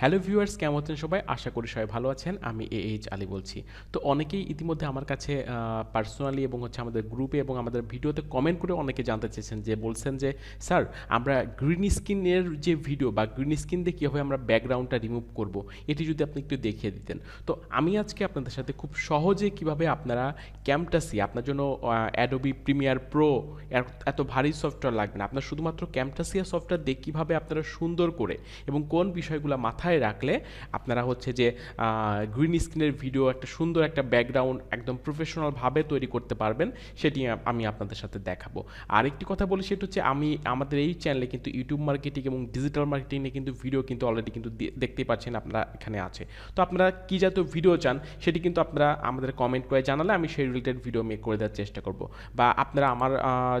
Hello viewers, কেমন আছেন সবাই? আশা করি সবাই ভালো আছেন। আমি আলী বলছি। তো অনেকেই ইতিমধ্যে আমার কাছে পার্সোনালি এবং আমাদের গ্রুপে এবং আমাদের ভিডিওতে কমেন্ট করে অনেকে জানতে চেয়েছেন, যে বলছেন যে স্যার, আমরা গ্রিন স্ক্রিনের যে ভিডিও বা গ্রিন স্ক্রিন দিয়ে কীভাবে আমরা ব্যাকগ্রাউন্ডটা রিমুভ করব, এটি যদি আপনি একটু দেখিয়ে দিতেন। তো আমি আজকে আপনাদের সাথে খুব সহজে কিভাবে আপনারা ক্যামটাসিয়া, আপনার জন্য অ্যাডোবি প্রিমিয়ার প্রো এত ভারী সফটওয়্যার লাগবে না, আপনার শুধুমাত্র ক্যামটাসিয়া সফটওয়্যার দিয়ে কীভাবে আপনারা সুন্দর করে এবং কোন বিষয়গুলো মাথায় রাখলে আপনারা হচ্ছে যে গ্রিন স্ক্রিনের ভিডিও একটা সুন্দর একটা ব্যাকগ্রাউন্ড একদম প্রফেশনালভাবে তৈরি করতে পারবেন, সেটি আমি আপনাদের সাথে দেখাবো। আরেকটি কথা বলি, সেটা হচ্ছে আমি আমাদের এই চ্যানেলে কিন্তু ইউটিউব মার্কেটিং এবং ডিজিটাল মার্কেটিং নিয়ে কিন্তু ভিডিও কিন্তু অলরেডি কিন্তু দেখতেই পাচ্ছেন আপনারা এখানে আছে। তো আপনারা কী জাতীয় ভিডিও চান সেটি কিন্তু আপনারা আমাদের কমেন্ট করে জানালে আমি সেই রিলেটেড ভিডিও মেক করে দেওয়ার চেষ্টা করব। বা আপনারা আমার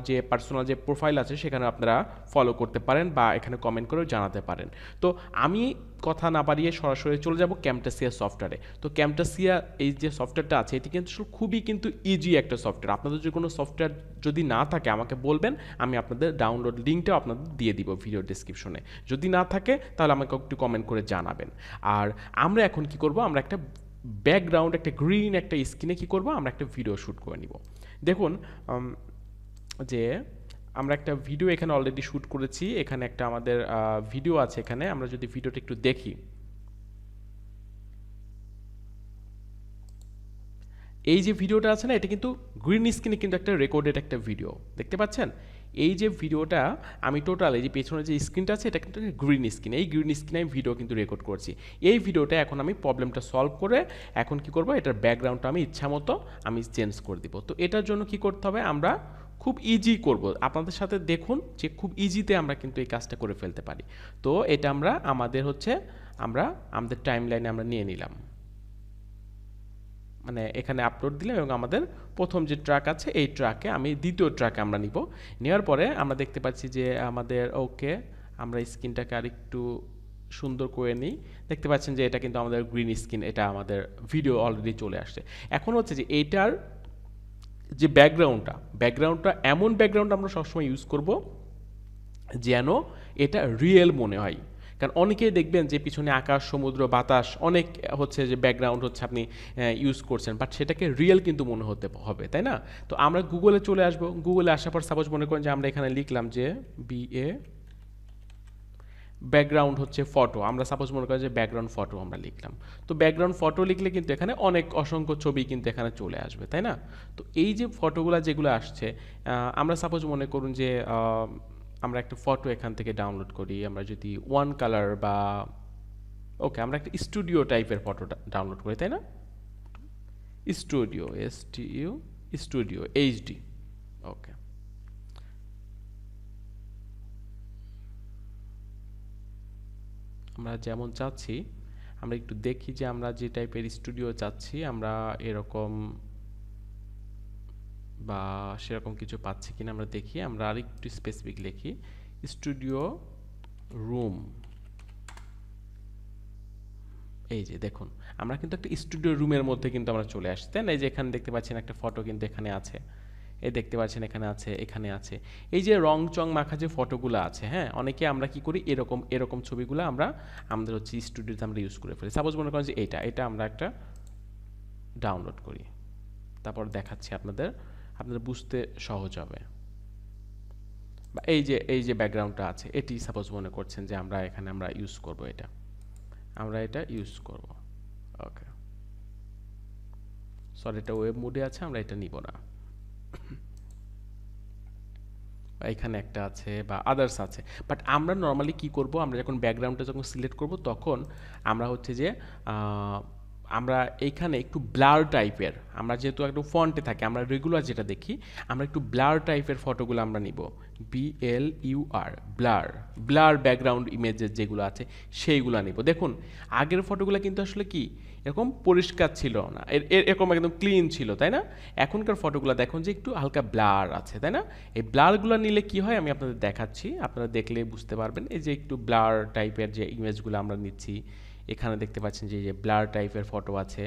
যে পার্সোনাল যে প্রোফাইল আছে সেখানে আপনারা ফলো করতে পারেন বা এখানে কমেন্ট করেও জানাতে পারেন। তো আমি কথা না বাড়িয়ে সরাসরি চলে যাব ক্যামটাসিয়া সফটওয়্যারে। তো ক্যামটাসিয়া এই যে সফটওয়্যারটা আছে, এটি কিন্তু খুবই কিন্তু ইজি একটা সফটওয়্যার। আপনাদের যদি কোনো সফটওয়্যার যদি না থাকে আমাকে বলবেন, আমি আপনাদের ডাউনলোড লিঙ্কটাও আপনাদের দিয়ে দিব ভিডিও ডেসক্রিপশনে। যদি না থাকে তাহলে আমাকে একটু কমেন্ট করে জানাবেন। আর আমরা এখন কি করব, আমরা একটা ব্যাকগ্রাউন্ড, একটা গ্রিন একটা স্ক্রিনে কি করব, আমরা একটা ভিডিও শ্যুট করে নিব। দেখুন যে আমরা একটা ভিডিও এখানে অলরেডি শ্যুট করেছি, এখানে একটা আমাদের ভিডিও আছে। এখানে আমরা যদি ভিডিওটা একটু দেখি, এই যে ভিডিওটা আছে না, এটা কিন্তু গ্রিন স্ক্রিনে কিন্তু একটা রেকর্ডেড একটা ভিডিও দেখতে পাচ্ছেন। এই যে ভিডিওটা আমি টোটাল এই যে পেছনে যে স্ক্রিনটা আছে, এটা কিন্তু গ্রিন স্ক্রিন। এই গ্রিন স্ক্রিনে আমি ভিডিও কিন্তু রেকর্ড করছি। এই ভিডিওটা এখন আমি প্রবলেমটা সলভ করে এখন কি করব, এটার ব্যাকগ্রাউন্ডটা আমি ইচ্ছা মতো আমি চেঞ্জ করে দিব। তো এটার জন্য কি করতে হবে, আমরা খুব ইজি করব আপনাদের সাথে, দেখুন যে খুব ইজিতে আমরা কিন্তু এই কাজটা করে ফেলতে পারি। তো এটা আমরা আমাদের টাইম লাইনে আমরা নিয়ে নিলাম, মানে এখানে আপলোড দিলাম এবং আমাদের প্রথম যে ট্র্যাক আছে এই ট্র্যাকে আমি দ্বিতীয় ট্র্যাকে আমরা নিব। নেওয়ার পরে আমরা দেখতে পাচ্ছি যে আমাদের ওকে, আমরা স্ক্রিনটাকে আরেকটু সুন্দর করে নিই। দেখতে পাচ্ছেন যে এটা কিন্তু আমাদের গ্রিন স্ক্রিন, এটা আমাদের ভিডিও অলরেডি চলে আসছে। এখন হচ্ছে যে এইটার যে ব্যাকগ্রাউন্ডটা এমন ব্যাকগ্রাউন্ড আমরা সবসময় ইউজ করব যেন এটা রিয়েল মনে হয়। কারণ অনেকেই দেখবেন যে পিছনে আকাশ, সমুদ্র, বাতাস অনেক হচ্ছে যে ব্যাকগ্রাউন্ড হচ্ছে আপনি ইউজ করছেন, বাট সেটাকে রিয়েল কিন্তু মনে হতে হবে, তাই না? তো আমরা গুগলে চলে আসবো। গুগলে আসার পর সাপোজ মনে করেন যে আমরা এখানে লিখলাম যে BA ব্যাকগ্রাউন্ড হচ্ছে ফটো, আমরা সাপোজ মনে করি যে ব্যাকগ্রাউন্ড ফটো আমরা লিখলাম। তো ব্যাকগ্রাউন্ড ফটো লিখলে কিন্তু এখানে অসংখ্য ছবি কিন্তু এখানে চলে আসবে, তাই না? তো এই যে ফটোগুলো যেগুলো আসছে, আমরা সাপোজ মনে করুন যে আমরা একটা ফটো এখান থেকে ডাউনলোড করি। আমরা যদি ওয়ান কালার বা ওকে, আমরা একটা স্টুডিও টাইপের ফটো ডাউনলোড করি, তাই না? Studio HD। ওকে, আমরা যেমন চাচ্ছি, আমরা একটু দেখি যে আমরা যে টাইপের স্টুডিও চাচ্ছি আমরা এরকম বা সেরকম কিছু পাচ্ছি কিনা আমরা দেখি। আমরা আরেকটু স্পেসিফিক লিখি, স্টুডিও রুম। এই যে দেখুন, আমরা কিন্তু একটা স্টুডিও রুমের মধ্যে কিন্তু আমরা চলে আসছি, তাই না? এই যে এখানে দেখতে পাচ্ছেন একটা ফটো কিন্তু এখানে আছে, এই দেখতে পাচ্ছেন এখানে আছে, এখানে আছে। এই যে রং চং মাখা যে ফটোগুলো আছে, হ্যাঁ, অনেকে আমরা কি করি, এরকম ছবিগুলো আমরা আমাদের হচ্ছে স্টুডিওতে আমরা ইউজ করে ফেলি। সাপোজ মনে করেন যে এটা আমরা একটা ডাউনলোড করি, তারপর দেখাচ্ছি আপনাদের বুঝতে সহজ হবে। বা এই যে ব্যাকগ্রাউন্ডটা আছে, এটি সাপোজ মনে করছেন যে আমরা এখানে আমরা ইউজ করব, আমরা এটা ইউজ করব। ওকে, সরি, এটা ওয়েব মোডে আছে, আমরা এটা নিব না। এখানে একটা আছে বা আদার্স আছে, বাট আমরা নর্মালি কি করব, আমরা যখন ব্যাকগ্রাউন্ডটা যখন সিলেক্ট করব তখন আমরা হচ্ছে যে আমরা এইখানে একটু ব্লার টাইপের, আমরা যেহেতু একটু ফন্টে থাকি, আমরা রেগুলার যেটা দেখি, আমরা একটু ব্লার টাইপের ফটোগুলো আমরা নিব। BLUR, ব্লার ব্যাকগ্রাউন্ড ইমেজেস যেগুলো আছে সেইগুলো নিব। দেখুন আগের ফটোগুলো কিন্তু আসলে কি এরকম পরিষ্কার ছিল না, এরকম একদম ক্লিন ছিল, তাই না? এখনকার ফটোগুলো দেখুন যে একটু হালকা ব্লার আছে, তাই না? এই ব্লারগুলো নিলে কি হয় আমি আপনাদের দেখাচ্ছি, আপনারা দেখলে বুঝতে পারবেন। এই যে একটু ব্লার টাইপের যে ইমেজগুলো আমরা নিচ্ছি, এখানে দেখতে পাচ্ছেন যে ব্লার টাইপের ফটো আছে।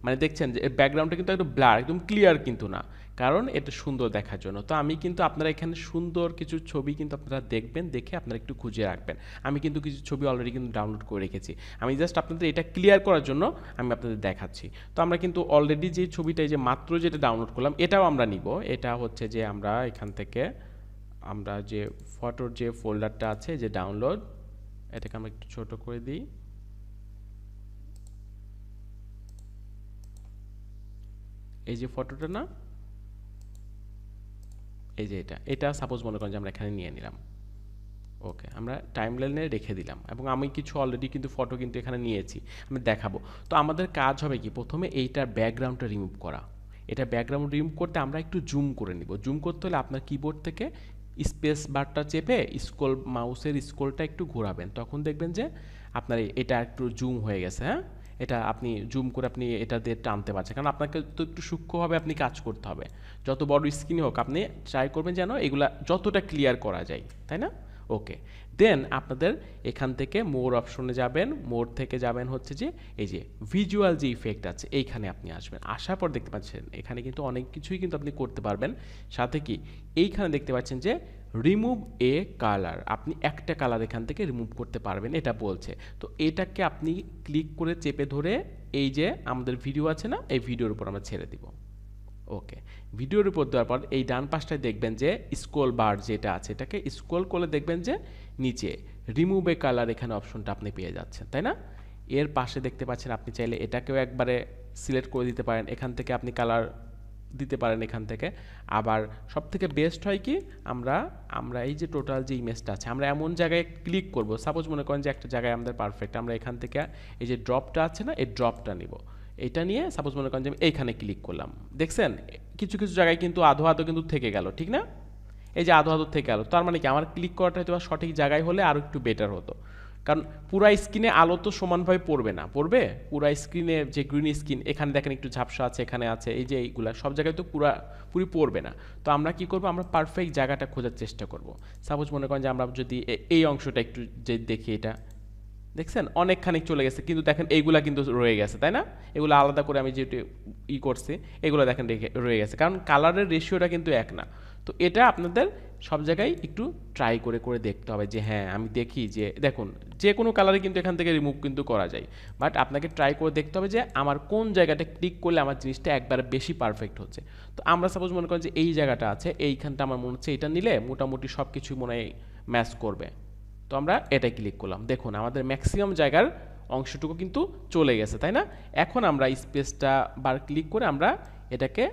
মানে দেখছেন যে ব্যাকগ্রাউন্ডটা কিন্তু একদম ব্লার, একদম ক্লিয়ার কিন্তু না, কারণ এটা সুন্দর দেখার জন্য। তো আমি কিন্তু আপনারা এখানে সুন্দর কিছু ছবি কিন্তু আপনারা দেখবেন, দেখে আপনারা একটু খুঁজে রাখবেন। আমি কিন্তু কিছু ছবি অলরেডি কিন্তু ডাউনলোড করে রেখেছি, আমি জাস্ট আপনাদের এটা ক্লিয়ার করার জন্য আমি আপনাদের দেখাচ্ছি। তো আমরা কিন্তু অলরেডি যে ছবিটা এই যে মাত্র যেটা ডাউনলোড করলাম এটাও আমরা নিব। এটা হচ্ছে যে আমরা এখান থেকে আমরা যে ফটোর যে ফোল্ডারটা আছে যে ডাউনলোড, এটাকে আমরা একটু ছোট করে দিই। এই যে ফটোটা না, এই যে এটা সাপোজ মনে করেন যে আমরা এখানে নিয়ে নিলাম। ওকে, আমরা টাইমলাইনে রেখে দিলাম এবং আমি কিছু অলরেডি কিন্তু ফটো কিন্তু এখানে নিয়েছি, আমি দেখাবো। তো আমাদের কাজ হবে কি, প্রথমে এইটার ব্যাকগ্রাউন্ডটা রিমুভ করা। এটা ব্যাকগ্রাউন্ড রিমুভ করতে আমরা একটু জুম করে নিব। জুম করতে হলে আপনার কিবোর্ড থেকে স্পেস বারটা চেপে স্ক্রল, মাউসের স্ক্রলটা একটু ঘোরাবেন, তখন দেখবেন যে আপনার এটা একটু জুম হয়ে গেছে। হ্যাঁ, এটা আপনি জুম করে আপনি এটা দিয়ে টানতে পারছেন, কারণ আপনাকে তো একটু সূক্ষ্মভাবে আপনি কাজ করতে হবে। যত বড় স্ক্রিনে হোক আপনি ট্রাই করবেন যেন এগুলা যতটা ক্লিয়ার করা যায়, তাই না? ওকে, দেন আপনাদের এখান থেকে মোর অপশনে যাবেন, মোর থেকে যাবেন হচ্ছে যে এই যে ভিজুয়াল যে ইফেক্ট আছে এইখানে আপনি আসবেন। আসার পর দেখতে পাচ্ছেন এখানে কিন্তু অনেক কিছুই কিন্তু আপনি করতে পারবেন। সাথে কি এইখানে দেখতে পাচ্ছেন যে রিমুভ এ কালার, আপনি একটা কালার এখান থেকে রিমুভ করতে পারবেন এটা বলছে। তো এটাকে আপনি ক্লিক করে চেপে ধরে এই যে আমাদের ভিডিও আছে না, এই ভিডিওর উপর আমরা ছেড়ে দিব। ওকে, ভিডিওর উপর দেওয়ার পর এই ডান পাশটায় দেখবেন যে স্ক্রল বার যেটা আছে, এটাকে স্ক্রল করলে দেখবেন যে নিচে রিমুভ এ কালার এখানে অপশনটা আপনি পেয়ে যাচ্ছেন, তাই না? এর পাশে দেখতে পাচ্ছেন আপনি চাইলে এটাকেও একবারে সিলেক্ট করে দিতে পারেন, এখান থেকে আপনি কালার দিতে পারেন এখান থেকে। আবার সব থেকে বেস্ট হয় কি, আমরা আমরা এই যে টোটাল যে ইমেজটা আছে আমরা এমন জায়গায় ক্লিক করব, সাপোজ মনে করেন যে একটা জায়গায় আমাদের পারফেক্ট, আমরা এখান থেকে এই যে ড্রপটা আছে না, এই ড্রপটা নিব। এটা নিয়ে সাপোজ মনে করেন যে আমি এইখানে ক্লিক করলাম, দেখছেন কিছু কিছু জায়গায় কিন্তু আধো আধো কিন্তু থেকে গেল, ঠিক না? এই যে আধো আধো থেকে গেল, তার মানে কি আমার ক্লিক করাটা হয়তো সঠিক জায়গায় হলে আরও একটু বেটার হতো। কারণ পুরা স্ক্রিনে আলো তো সমানভাবে পড়বে না, পড়বে পুরা স্ক্রিনে যে গ্রিন স্ক্রিন এখানে দেখেন একটু ঝাপসা আছে, এখানে আছে, এই যে এইগুলা সব জায়গায় তো পুরি পড়বে না। তো আমরা কি করব, আমরা পারফেক্ট জায়গাটা খোঁজার চেষ্টা করব। সাপোজ মনে করেন যে আমরা যদি এই অংশটা একটু যে দেখি, এটা দেখছেন অনেকখানি চলে গেছে, কিন্তু দেখেন এইগুলা কিন্তু রয়ে গেছে, তাই না? এগুলো আলাদা করে আমি যেটা করছি এগুলো দেখেন রয়ে গেছে, কারণ কালারের রেশিওটা কিন্তু এক না। তো এটা আপনাদের সব জায়গায় একটু ট্রাই করে করে দেখতে হবে যে হ্যাঁ আমি দেখি যে দেখুন যে কোনো কালারে কিন্তু এখান থেকে রিমুভ কিন্তু করা যায়, বাট আপনাকে ট্রাই করে দেখতে হবে যে আমার কোন জায়গাটা ক্লিক করলে আমার জিনিসটা একবারে বেশি পারফেক্ট হচ্ছে। তো আমরা সাপোজ মনে করেন যে এই জায়গাটা আছে, এইখানটা আমার মনে হচ্ছে এটা নিলে মোটামুটি সব কিছুই মনে হয় ম্যাচ করবে। তো আমরা এটাই ক্লিক করলাম, দেখুন আমাদের ম্যাক্সিমাম জায়গার অংশটুকু কিন্তু চলে গেছে, তাই না? এখন আমরা স্পেসটা বার ক্লিক করে আমরা এটাকে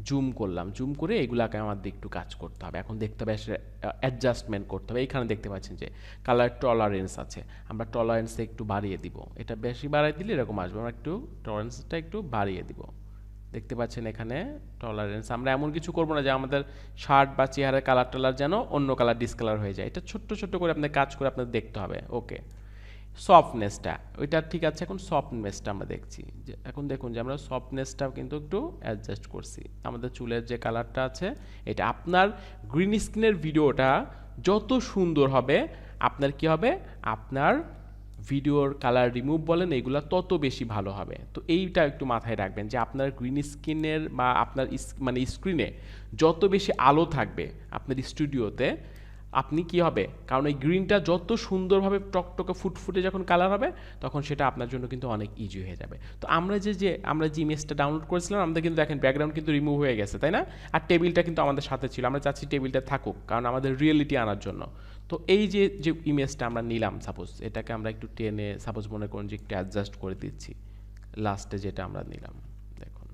জুম করলাম, জুম করে এগুলাকে আমাদের একটু কাজ করতে হবে। এখন দেখতে হবে অ্যাডজাস্টমেন্ট করতে হবে। এইখানে দেখতে পাচ্ছেন যে কালার টলারেন্স আছে, আমরা টলারেন্সে একটু বাড়িয়ে দিব, এটা বেশি বাড়িয়ে দিলে এরকম আসবে, আমরা একটু টলারেন্সটা একটু বাড়িয়ে দিব। দেখতে পাচ্ছেন এখানে টলারেন্স, আমরা এমন কিছু করবো না যে আমাদের শার্ট বা চেহারার কালার টালার যেন অন্য কালার ডিসকালার হয়ে যায়, এটা ছোট্ট ছোট্ট করে আপনার কাজ করে আপনাদের দেখতে হবে। ওকে, সফটনেসটা ওইটা ঠিক আছে, এখন সফটনেসটা আমরা দেখছি যে এখন দেখুন যে আমরা সফটনেসটাও কিন্তু একটু অ্যাডজাস্ট করছি। আমাদের চুলের যে কালারটা আছে এটা আপনার গ্রিন স্ক্রিনের ভিডিওটা যত সুন্দর হবে আপনার কি হবে, আপনার ভিডিওর কালার রিমুভ বলেন এগুলা তত বেশি ভালো হবে। তো এইটা একটু মাথায় রাখবেন যে আপনার গ্রিন স্ক্রিনের বা আপনার মানে স্ক্রিনে যত বেশি আলো থাকবে আপনার স্টুডিওতে আপনি কি হবে, কারণ এই গ্রিনটা যত সুন্দরভাবে টকটকে ফুটফুটে যখন কালার হবে তখন সেটা আপনার জন্য কিন্তু অনেক ইজি হয়ে যাবে। তো আমরা যে ইমেজটা ডাউনলোড করেছিলাম আমাদের কিন্তু দেখেন ব্যাকগ্রাউন্ড কিন্তু রিমুভ হয়ে গেছে, তাই না? আর টেবিলটা কিন্তু আমাদের সাথে ছিল, আমরা চাচ্ছি টেবিলটা থাকুক কারণ আমাদের রিয়েলিটি আনার জন্য। তো এই যে যে ইমেজটা আমরা নিলাম, সাপোজ এটাকে আমরা একটু টেনে সাপোজ মনে করুন যে একটু অ্যাডজাস্ট করে দিচ্ছি, লাস্টে যেটা আমরা নিলাম দেখুন।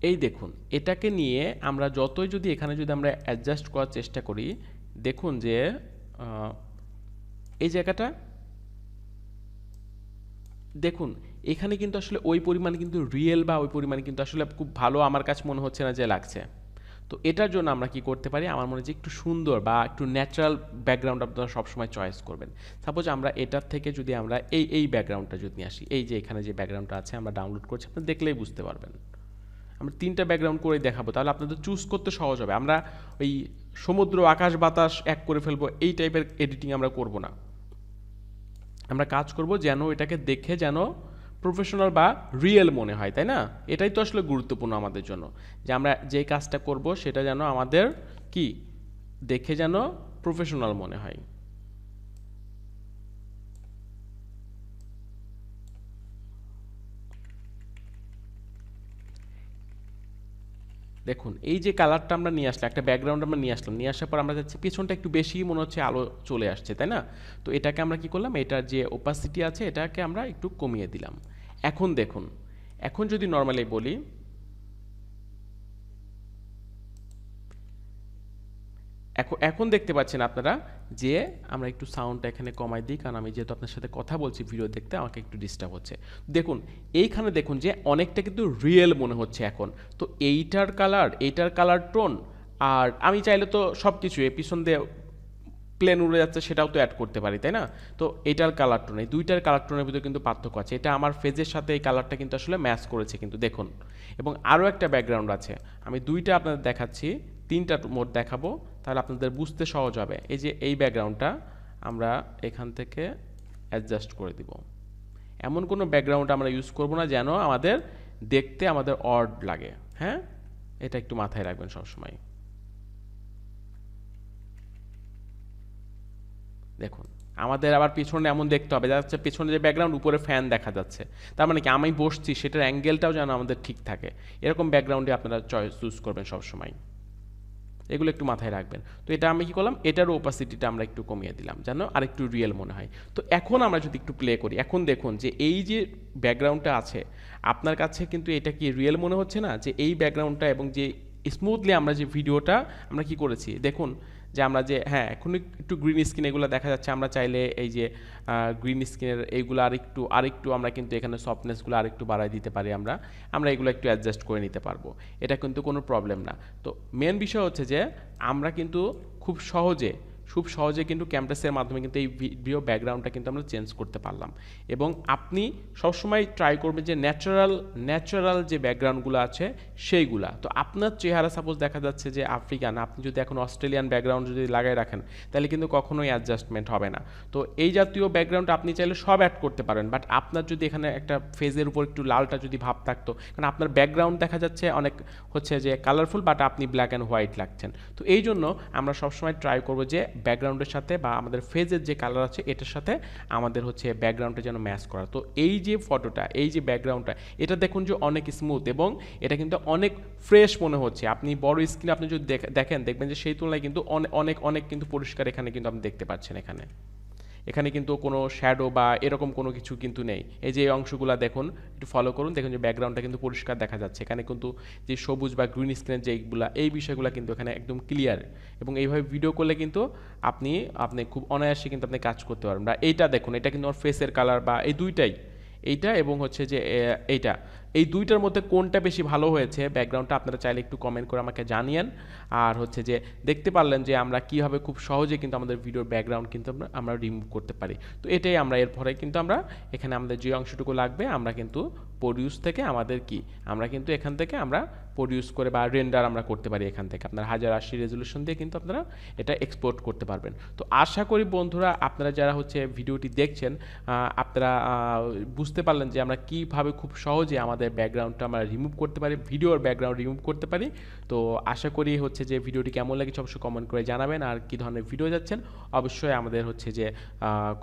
এই দেখুন এটাকে নিয়ে আমরা যতই যদি এখানে যদি আমরা অ্যাডজাস্ট করার চেষ্টা করি, দেখুন যে এই জায়গাটা দেখুন এখানে কিন্তু আসলে ওই পরিমাণে কিন্তু রিয়েল বা ওই পরিমাণে কিন্তু আসলে খুব ভালো আমার কাছে মনে হচ্ছে না যে লাগছে। তো এটার জন্য আমরা কি করতে পারি, আমার মনে হয় যে একটু সুন্দর বা একটু ন্যাচারাল ব্যাকগ্রাউন্ড আপনারা সবসময় চয়েস করবেন। সাপোজ আমরা এটার থেকে যদি আমরা এই ব্যাকগ্রাউন্ডটা যদি নিয়ে আসি, এই যে এখানে যে ব্যাকগ্রাউন্ডটা আছে আমরা ডাউনলোড করছি, আপনি দেখলেই বুঝতে পারবেন। আমরা তিনটা ব্যাকগ্রাউন্ড করে দেখাবো, তাহলে আপনাদের চুজ করতে সহজ হবে। আমরা ওই সমুদ্র আকাশ বাতাস এক করে ফেলবো, এই টাইপের এডিটিং আমরা করব না। আমরা কাজ করব যেন এটাকে দেখে যেন প্রফেশনাল বা রিয়েল মনে হয়, তাই না? এটাই তো আসলে গুরুত্বপূর্ণ আমাদের জন্য, যে আমরা যে কাজটা করব সেটা যেন আমাদের কি দেখে যেন প্রফেশনাল মনে হয়। দেখুন এই যে কালারটা আমরা নিয়ে আসলাম, একটা ব্যাকগ্রাউন্ড আমরা নিয়ে আসলাম, নিয়ে আসার পর আমরা যাচ্ছি পিছনটা একটু বেশি মনে হচ্ছে আলো চলে আসছে, তাই না? তো এটাকে আমরা কি করলাম, এটার যে ওপাসিটি আছে এটাকে আমরা একটু কমিয়ে দিলাম। এখন দেখুন, এখন যদি নর্মালি বলি, এখন এখন দেখতে পাচ্ছেন আপনারা যে আমরা একটু সাউন্ডটা এখানে কমাই দিই, কারণ আমি যেহেতু আপনার সাথে কথা বলছি ভিডিও দেখতে আমাকে একটু ডিস্টার্ব হচ্ছে। দেখুন এইখানে দেখুন যে অনেকটা কিন্তু রিয়েল মনে হচ্ছে এখন। তো এইটার কালার টোন, আর আমি চাইলে তো সব কিছু পিছন দিয়ে প্লেন উড়ে যাচ্ছে সেটাও তো অ্যাড করতে পারি, তাই না? তো এটার কালার টোন, এই দুইটার কালার টোনের ভিতরে কিন্তু পার্থক্য আছে। এটা আমার ফেজের সাথে এই কালারটা কিন্তু আসলে ম্যাচ করেছে কিন্তু দেখুন। এবং আরও একটা ব্যাকগ্রাউন্ড আছে, আমি দুইটা আপনাদের দেখাচ্ছি, তিনটা মোড দেখাবো, তাহলে আপনাদের বুঝতে সহজ হবে। এই যে এই ব্যাকগ্রাউন্ডটা আমরা এখান থেকে অ্যাডজাস্ট করে দিব। এমন কোনো ব্যাকগ্রাউন্ড আমরা ইউজ করব না যেন আমাদের দেখতে আমাদের অড লাগে, হ্যাঁ? এটা একটু মাথায় রাখবেন সবসময়। দেখুন আমাদের আবার পিছনে এমন দেখতে হবে যাচ্ছে পিছনে যে ব্যাকগ্রাউন্ড উপরে ফ্যান দেখা যাচ্ছে, তার মানে কি আমি বসছি সেটার অ্যাঙ্গেলটাও যেন আমাদের ঠিক থাকে, এরকম ব্যাকগ্রাউন্ডে আপনারা চুজ করবেন সবসময়। এগুলো একটু মাথায় রাখবেন। তো এটা আমি কি করলাম, এটারও ওপাসিটিটা আমরা একটু কমিয়ে দিলাম যেন আরেকটু রিয়েল মনে হয়। তো এখন আমরা যদি একটু প্লে করি, এখন দেখুন যে এই যে ব্যাকগ্রাউন্ডটা আছে আপনার কাছে কিন্তু এটা কি রিয়েল মনে হচ্ছে না, যে এই ব্যাকগ্রাউন্ডটা এবং যে স্মুথলি আমরা যে ভিডিওটা আমরা কি করেছি দেখুন, যে আমরা যে হ্যাঁ এখন একটু গ্রিন স্ক্রিন এগুলো দেখা যাচ্ছে, আমরা চাইলে এই যে গ্রিন স্ক্রিনের এইগুলো আরেকটু আমরা কিন্তু এখানে সফটনেসগুলো আরেকটু বাড়াই দিতে পারি, আমরা এগুলো একটু অ্যাডজাস্ট করে নিতে পারবো, এটা কিন্তু কোনো প্রবলেম না। তো মেন বিষয় হচ্ছে যে আমরা কিন্তু খুব সহজে কিন্তু ক্যামটাসের মাধ্যমে কিন্তু এই ভিডিও ব্যাকগ্রাউন্ডটা কিন্তু আমরা চেঞ্জ করতে পারলাম। এবং আপনি সবসময় ট্রাই করবেন যে ন্যাচারাল যে ব্যাকগ্রাউন্ডগুলো আছে সেইগুলা। তো আপনার চেহারা সাপোজ দেখা যাচ্ছে যে আফ্রিকান, আপনি যদি এখন অস্ট্রেলিয়ান ব্যাকগ্রাউন্ড যদি লাগাই রাখেন তাহলে কিন্তু কখনোই অ্যাডজাস্টমেন্ট হবে না। তো এই জাতীয় ব্যাকগ্রাউন্ড আপনি চাইলে সব অ্যাড করতে পারেন, বাট আপনার যদি এখানে একটা ফেজের উপর একটু লালটা যদি ভাব থাকতো, কারণ আপনার ব্যাকগ্রাউন্ড দেখা যাচ্ছে অনেক হচ্ছে যে কালারফুল, বাট আপনি ব্ল্যাক অ্যান্ড হোয়াইট লাগছেন। তো এই জন্য আমরা সবসময় ট্রাই করবো যে ব্যাকগ্রাউন্ডের সাথে বা আমাদের ফেজের যে কালার আছে এটার সাথে আমাদের হচ্ছে ব্যাকগ্রাউন্ডটা যেন ম্যাচ করা। তো এই যে ফটোটা, এই যে ব্যাকগ্রাউন্ডটা, এটা দেখুন যে অনেক স্মুথ এবং এটা কিন্তু অনেক ফ্রেশ মনে হচ্ছে। আপনি বড় স্ক্রিনে আপনি যদি দেখেন দেখবেন যে সেই তুলনায় কিন্তু অনেক অনেক কিন্তু পরিষ্কার এখানে কিন্তু আপনি দেখতে পাচ্ছেন। এখানে কিন্তু কোনো শ্যাডো বা এরকম কোনো কিছু কিন্তু নেই। এই যে এই অংশগুলো দেখুন, একটু ফলো করুন, দেখুন যে ব্যাকগ্রাউন্ডটা কিন্তু পরিষ্কার দেখা যাচ্ছে। এখানে কিন্তু যে সবুজ বা গ্রিন স্ক্রিনের যেগুলা এই বিষয়গুলো কিন্তু এখানে একদম ক্লিয়ার। এবং এইভাবে ভিডিও করলে কিন্তু আপনি খুব অনায়াসে কিন্তু আপনি কাজ করতে পারবেন। বা এইটা দেখুন, এটা কিন্তু ওর ফেসের কালার বা এই দুইটাই, এইটা এবং হচ্ছে যে এইটা, এই দুইটার মধ্যে কোনটা বেশি ভালো হয়েছে ব্যাকগ্রাউন্ডটা আপনারা চাইলে একটু কমেন্ট করে আমাকে জানিয়েন। আর হচ্ছে যে দেখতে পারলেন যে আমরা কীভাবে খুব সহজে কিন্তু আমাদের ভিডিওর ব্যাকগ্রাউন্ড কিন্তু আমরা রিমুভ করতে পারি। তো এটাই আমরা এরপরে কিন্তু আমরা এখানে আমাদের যে অংশটুকু লাগবে আমরা কিন্তু প্রডিউস থেকে আমরা কিন্তু এখান থেকে আমরা প্রডিউস করে বা রেন্ডার আমরা করতে পারি এখান থেকে। আপনারা 1080 রেজলিউশন দিয়ে কিন্তু আপনারা এটা এক্সপোর্ট করতে পারবেন। তো আশা করি বন্ধুরা আপনারা যারা হচ্ছে ভিডিওটি দেখছেন আপনারা বুঝতে পারলেন যে আমরা কীভাবে খুব সহজে আমাদের ব্যাকগ্রাউন্ডটা আমরা রিমুভ করতে পারি, ভিডিওর ব্যাকগ্রাউন্ড রিমুভ করতে পারি। তো আশা করি হচ্ছে যে ভিডিওটি কেমন লাগছে অবশ্যই কমেন্ট করে জানাবেন। আর কী ধরনের ভিডিও যাচ্ছেন অবশ্যই আমাদের হচ্ছে যে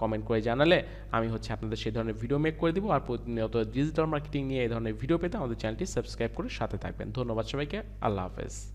কমেন্ট করে জানালে আমি হচ্ছে আপনাদের সেই ধরনের ভিডিও মেক করে দিব। আর প্রতিনিয়ত ডিজিটাল মার্কেটিং নিয়ে এই ধরনের ভিডিও পেতে আমাদের চ্যানেলটি সাবস্ক্রাইব করে সাথে থাকবেন। ধন্যবাদ সবাইকে, আল্লাহ হাফেজ।